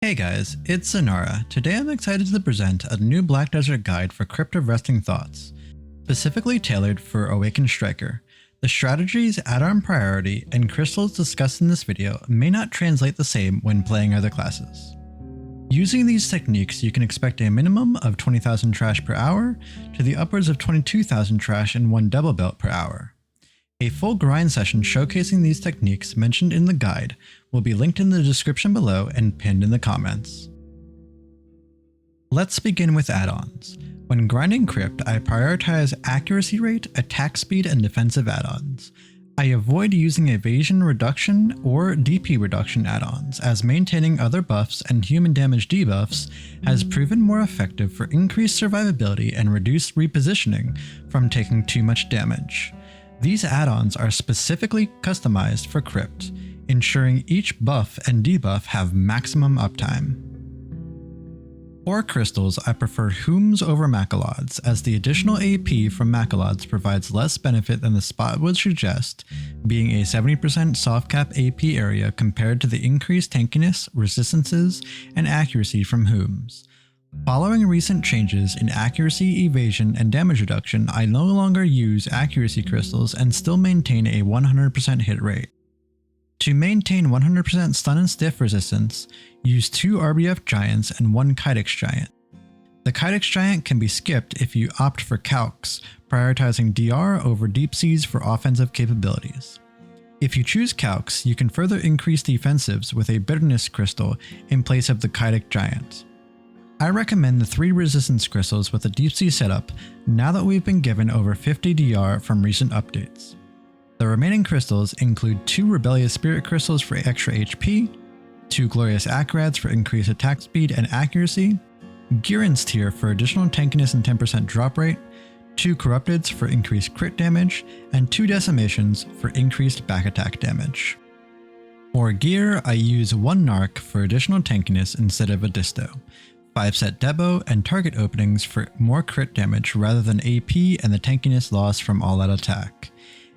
Hey guys, it's Zanara. Today I'm excited to present a new Black Desert guide for Crypt of Resting Thoughts, specifically tailored for Awakened Striker. The strategies, add-on priority, and crystals discussed in this video may not translate the same when playing other classes. Using these techniques, you can expect a minimum of 20,000 trash per hour to the upwards of 22,000 trash in one double belt per hour. A full grind session showcasing these techniques mentioned in the guide will be linked in the description below and pinned in the comments. Let's begin with add-ons. When grinding Crypt, I prioritize accuracy rate, attack speed, and defensive add-ons. I avoid using evasion reduction or DP reduction add-ons, as maintaining other buffs and human damage debuffs has proven more effective for increased survivability and reduced repositioning from taking too much damage. These add-ons are specifically customized for Crypt, ensuring each buff and debuff have maximum uptime. For crystals, I prefer Hooms over Macalods, as the additional AP from Macalods provides less benefit than the spot would suggest, being a 70% soft cap AP area compared to the increased tankiness, resistances, and accuracy from Hooms. Following recent changes in accuracy, evasion, and damage reduction, I no longer use accuracy crystals and still maintain a 100% hit rate. To maintain 100% stun and stiff resistance, use 2 RBF Giants and 1 Kydex Giant. The Kydex Giant can be skipped if you opt for Calcs, prioritizing DR over Deep Seas for offensive capabilities. If you choose Calcs, you can further increase defensives with a Bitterness Crystal in place of the Kydex Giant. I recommend the 3 resistance crystals with a Deep Sea setup now that we've been given over 50 DR from recent updates. The remaining crystals include 2 Rebellious Spirit Crystals for extra HP, 2 Glorious Acrads for increased attack speed and accuracy, Girin's Tear for additional tankiness and 10% drop rate, 2 Corrupteds for increased crit damage, and 2 Decimations for increased back attack damage. For gear, I use 1 Narc for additional tankiness instead of a Disto, 5 set Debo, and target openings for more crit damage rather than AP and the tankiness loss from all-out attack.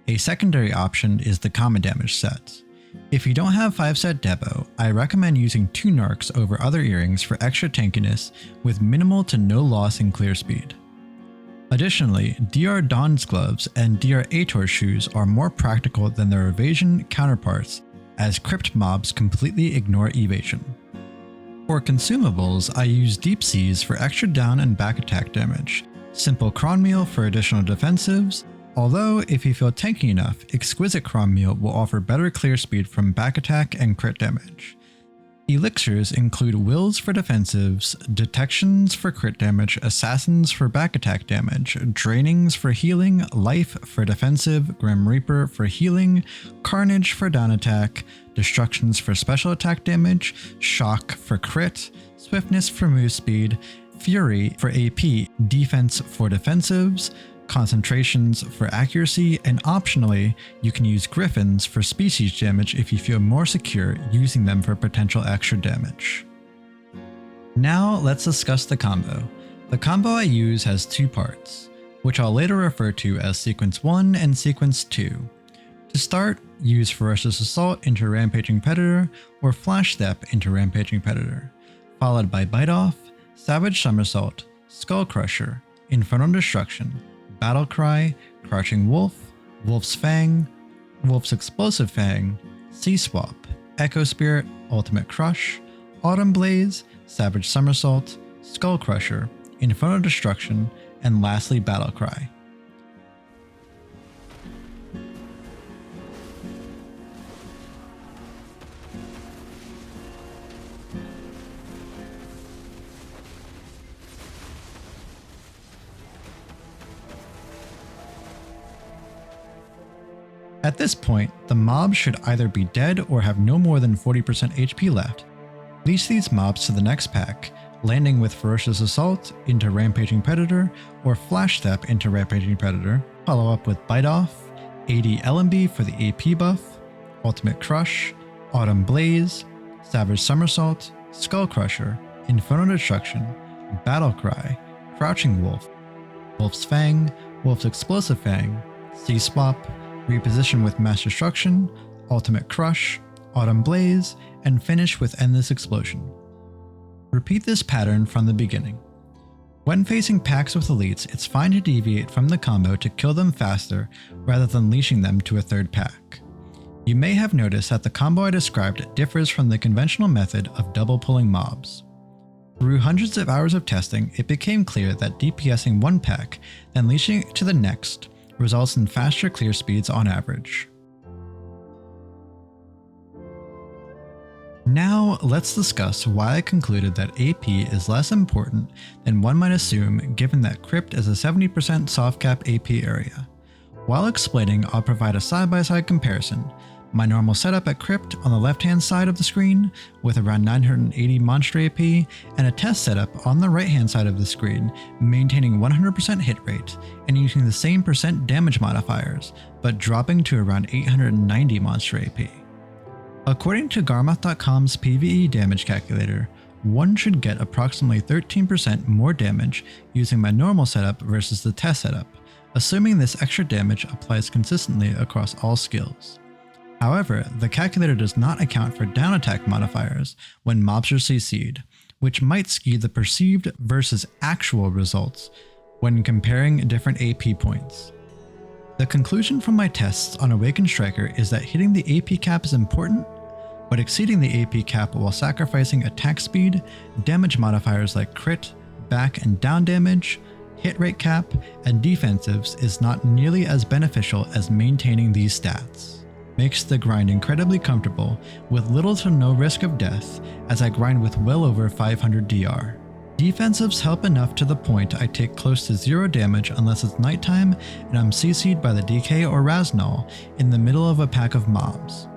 A secondary option is the common damage set. If you don't have 5 set Debo, I recommend using 2 Narcs over other earrings for extra tankiness with minimal to no loss in clear speed. Additionally, DR Dawn's gloves and DR Ator shoes are more practical than their evasion counterparts, as Crypt mobs completely ignore evasion. For consumables, I use Deep Seas for extra down and back attack damage, Simple Cron Meal for additional defensives, although if you feel tanky enough, Exquisite Cron Meal will offer better clear speed from back attack and crit damage. Elixirs include Wills for defensives, Detections for crit damage, Assassins for back attack damage, Drainings for healing, Life for defensive, Grim Reaper for healing, Carnage for down attack, Destructions for special attack damage, Shock for crit, Swiftness for move speed, Fury for AP, Defense for defensives, Concentrations for accuracy, and optionally, you can use Griffins for species damage if you feel more secure using them for potential extra damage. Now let's discuss the combo. The combo I use has 2 parts, which I'll later refer to as Sequence 1 and Sequence 2. To start, use Ferocious Assault into Rampaging Predator or Flash Step into Rampaging Predator, followed by Bite Off, Savage Somersault, Skull Crusher, Infernal Destruction, Battle Cry, Crouching Wolf, Wolf's Fang, Wolf's Explosive Fang, Sea Swap, Echo Spirit, Ultimate Crush, Autumn Blaze, Savage Somersault, Skull Crusher, Infernal Destruction, and lastly Battle Cry. At this point, the mobs should either be dead or have no more than 40% HP left. Leash these mobs to the next pack, landing with Ferocious Assault into Rampaging Predator or Flash Step into Rampaging Predator, follow up with Bite Off, AD LMB for the AP buff, Ultimate Crush, Autumn Blaze, Savage Somersault, Skull Crusher, Infernal Destruction, Battle Cry, Crouching Wolf, Wolf's Fang, Wolf's Explosive Fang, Sea Swap, Reposition with Mass Destruction, Ultimate Crush, Autumn Blaze, and finish with Endless Explosion. Repeat this pattern from the beginning. When facing packs with elites, it's fine to deviate from the combo to kill them faster rather than leashing them to a third pack. You may have noticed that the combo I described differs from the conventional method of double pulling mobs. Through hundreds of hours of testing, it became clear that DPSing one pack, then leashing it to the next, results in faster clear speeds on average. Now, let's discuss why I concluded that AP is less important than one might assume given that Crypt is a 70% soft cap AP area. While explaining, I'll provide a side-by-side comparison. My normal setup at Crypt on the left-hand side of the screen with around 980 monster AP, and a test setup on the right-hand side of the screen maintaining 100% hit rate and using the same percent damage modifiers, but dropping to around 890 monster AP. According to Garmoth.com's PvE damage calculator, one should get approximately 13% more damage using my normal setup versus the test setup, assuming this extra damage applies consistently across all skills. However, the calculator does not account for down attack modifiers when mobs are CC'd, which might skew the perceived versus actual results when comparing different AP points. The conclusion from my tests on Awakened Striker is that hitting the AP cap is important, but exceeding the AP cap while sacrificing attack speed, damage modifiers like crit, back and down damage, hit rate cap, and defensives is not nearly as beneficial as maintaining these stats. Makes the grind incredibly comfortable with little to no risk of death as I grind with well over 500 DR. Defensives help enough to the point I take close to 0 damage unless it's nighttime and I'm CC'd by the DK or Raz'Nal in the middle of a pack of mobs.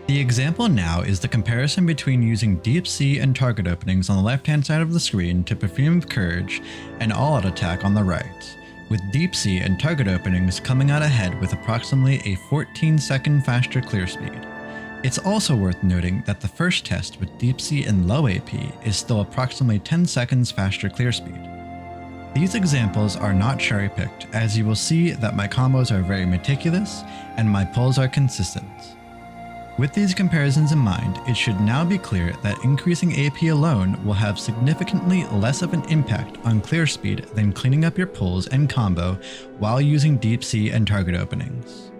The example now is the comparison between using Deep Sea and target openings on the left-hand side of the screen to Perfume of Courage and All-Out Attack on the right, with Deep Sea and target openings coming out ahead with approximately a 14-second faster clear speed. It's also worth noting that the first test with Deep Sea and low AP is still approximately 10 seconds faster clear speed. These examples are not cherry-picked, as you will see that my combos are very meticulous and my pulls are consistent. With these comparisons in mind, it should now be clear that increasing AP alone will have significantly less of an impact on clear speed than cleaning up your pulls and combo while using Deep Sea and target openings.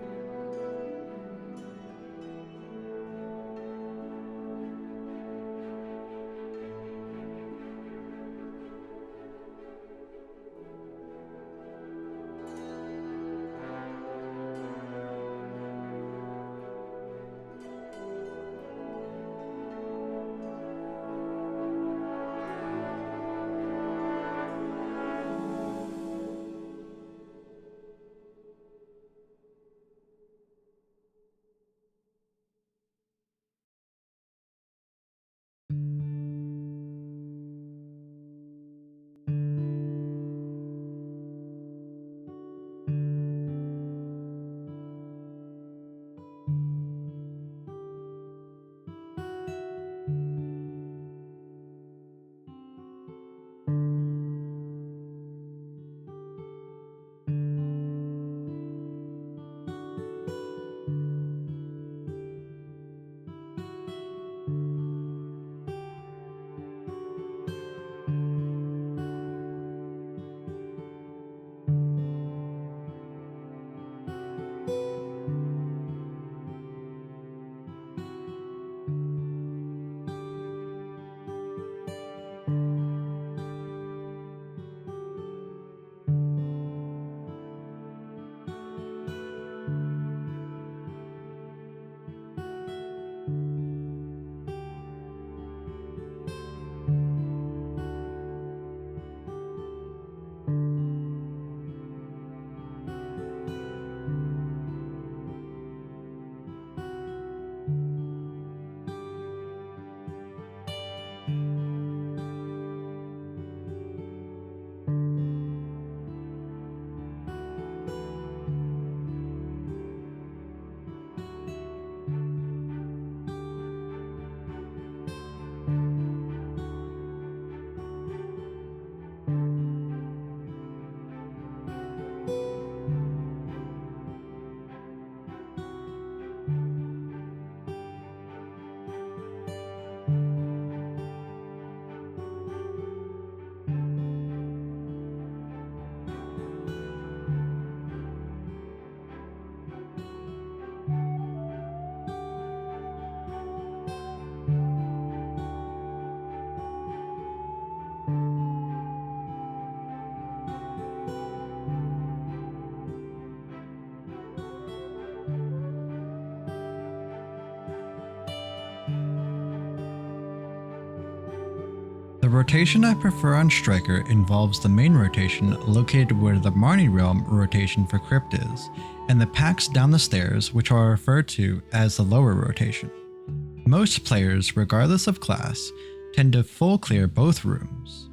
The rotation I prefer on Striker involves the main rotation located where the Marnie Realm rotation for Crypt is, and the packs down the stairs, which are referred to as the lower rotation. Most players, regardless of class, tend to full clear both rooms.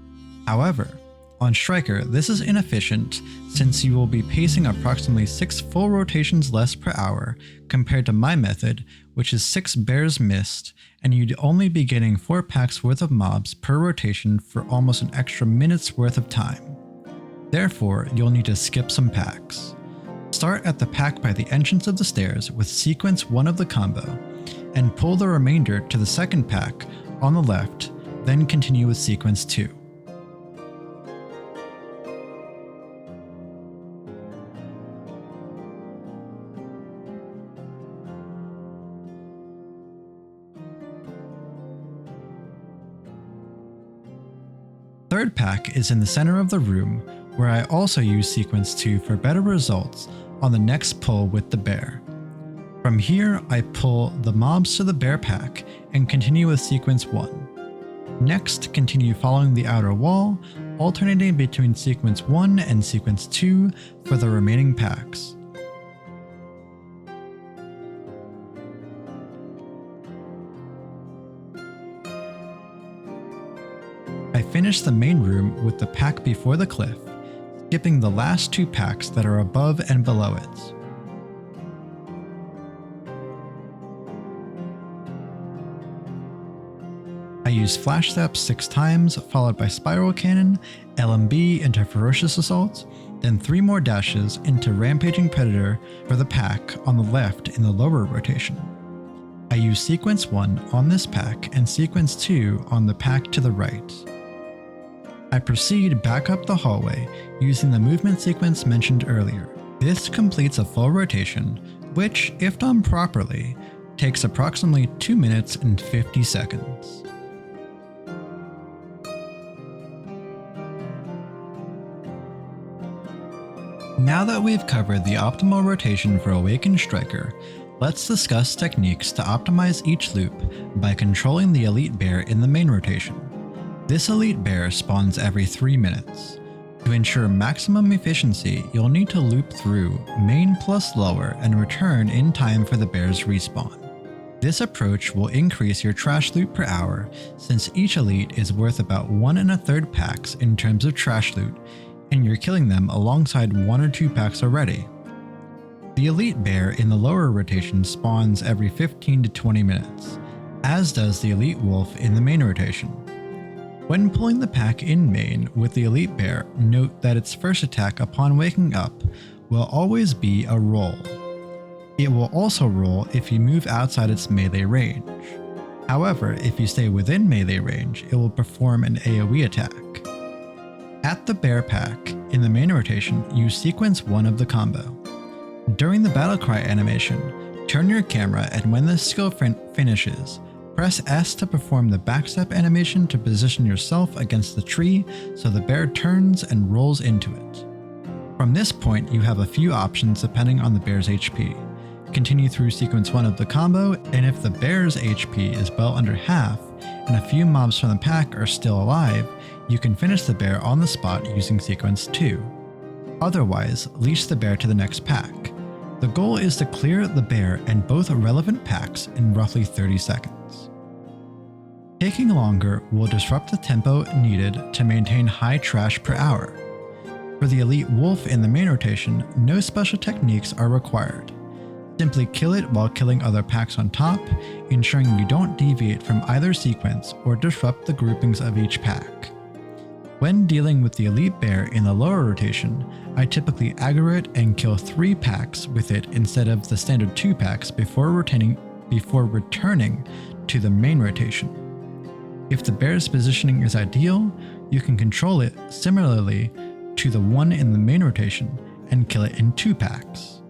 However, on Striker, this is inefficient since you will be pacing approximately 6 full rotations less per hour compared to my method, which is 6 bears missed, and you'd only be getting 4 packs worth of mobs per rotation for almost an extra minute's worth of time. Therefore, you'll need to skip some packs. Start at the pack by the entrance of the stairs with sequence 1 of the combo, and pull the remainder to the second pack on the left, then continue with sequence 2. Third pack is in the center of the room, where I also use sequence 2 for better results on the next pull with the bear. From here, I pull the mobs to the bear pack and continue with sequence 1. Next, continue following the outer wall, alternating between sequence 1 and sequence 2 for the remaining packs. I finish the main room with the pack before the cliff, skipping the last 2 packs that are above and below it. I use Flash Step 6 times, followed by Spiral Cannon, LMB into Ferocious Assault, then 3 more dashes into Rampaging Predator for the pack on the left in the lower rotation. I use Sequence 1 on this pack and Sequence 2 on the pack to the right. I proceed back up the hallway using the movement sequence mentioned earlier. This completes a full rotation, which, if done properly, takes approximately 2 minutes and 50 seconds. Now that we've covered the optimal rotation for Awakened Striker, let's discuss techniques to optimize each loop by controlling the Elite Bear in the main rotation. This Elite Bear spawns every 3 minutes. To ensure maximum efficiency, you'll need to loop through main plus lower and return in time for the bear's respawn. This approach will increase your trash loot per hour since each elite is worth about 1 1/3 packs in terms of trash loot, and you're killing them alongside 1 or 2 packs already. The Elite Bear in the lower rotation spawns every 15 to 20 minutes, as does the Elite Wolf in the main rotation. When pulling the pack in main with the Elite Bear, note that its first attack upon waking up will always be a roll. It will also roll if you move outside its melee range. However, if you stay within melee range, it will perform an AoE attack. At the bear pack, in the main rotation, use sequence 1 of the combo. During the battlecry animation, turn your camera and when the skill finishes, press S to perform the backstep animation to position yourself against the tree so the bear turns and rolls into it. From this point, you have a few options depending on the bear's HP. Continue through sequence 1 of the combo, and if the bear's HP is well under half, and a few mobs from the pack are still alive, you can finish the bear on the spot using sequence 2. Otherwise, leash the bear to the next pack. The goal is to clear the bear and both relevant packs in roughly 30 seconds. Taking longer will disrupt the tempo needed to maintain high trash per hour. For the Elite Wolf in the main rotation, no special techniques are required. Simply kill it while killing other packs on top, ensuring you don't deviate from either sequence or disrupt the groupings of each pack. When dealing with the Elite Bear in the lower rotation, I typically aggro it and kill 3 packs with it instead of the standard 2 packs before returning to the main rotation. If the bear's positioning is ideal, you can control it similarly to the one in the main rotation and kill it in 2 packs.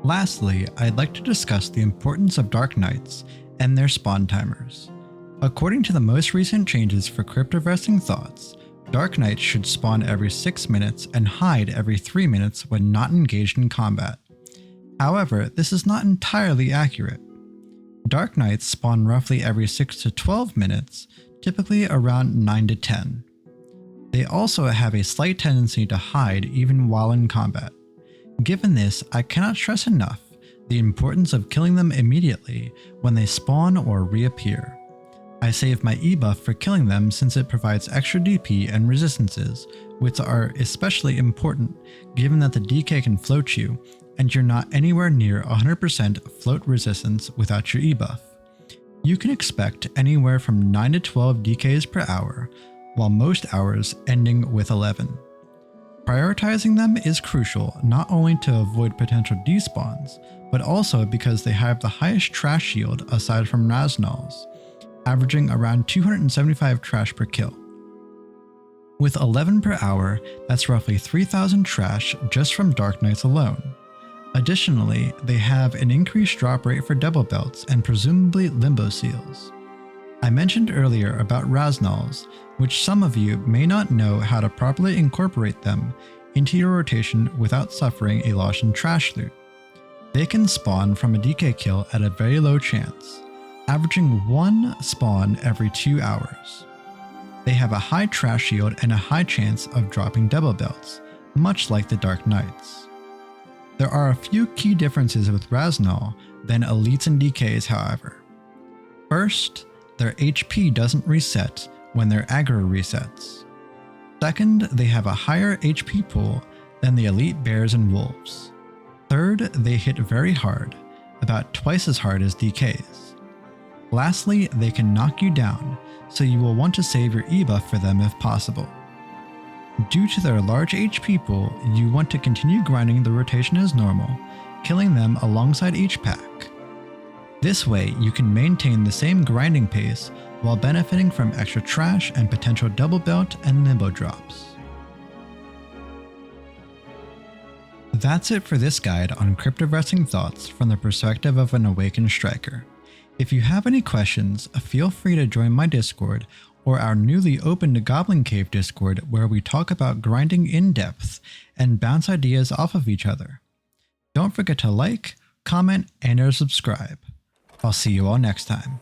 Lastly, I'd like to discuss the importance of Dark Knights and their spawn timers. According to the most recent changes for Crypt of Resting Thoughts, Dark Knights should spawn every 6 minutes and hide every 3 minutes when not engaged in combat. However, this is not entirely accurate. Dark Knights spawn roughly every 6 to 12 minutes, typically around 9 to 10. They also have a slight tendency to hide even while in combat. Given this, I cannot stress enough the importance of killing them immediately when they spawn or reappear. I save my E-buff for killing them since it provides extra DP and resistances, which are especially important given that the DK can float you and you're not anywhere near 100% float resistance without your E-buff. You can expect anywhere from 9 to 12 DKs per hour, while most hours ending with 11. Prioritizing them is crucial not only to avoid potential despawns, but also because they have the highest trash shield aside from Raz'Nal's, averaging around 275 trash per kill. With 11 per hour, that's roughly 3,000 trash just from Dark Knights alone. Additionally, they have an increased drop rate for double belts and presumably limbo seals. I mentioned earlier about Raz'Nals, which some of you may not know how to properly incorporate them into your rotation without suffering a loss in trash loot. They can spawn from a DK kill at a very low chance, averaging 1 spawn every 2 hours. They have a high trash shield and a high chance of dropping double belts, much like the Dark Knights. There are a few key differences with Raz'Nal than elites and DKs, however. First, their HP doesn't reset when their aggro resets. Second, they have a higher HP pool than the elite bears and wolves. Third, they hit very hard, about twice as hard as DKs. Lastly, they can knock you down, so you will want to save your E-buff for them if possible. Due to their large HP pool, you want to continue grinding the rotation as normal, killing them alongside each pack. This way, you can maintain the same grinding pace while benefiting from extra trash and potential double belt and limbo drops. That's it for this guide on Crypt of Resting Thoughts from the perspective of an awakened striker. If you have any questions, feel free to join my Discord or our newly opened Goblin Cave Discord where we talk about grinding in depth and bounce ideas off of each other. Don't forget to like, comment, and or subscribe. I'll see you all next time.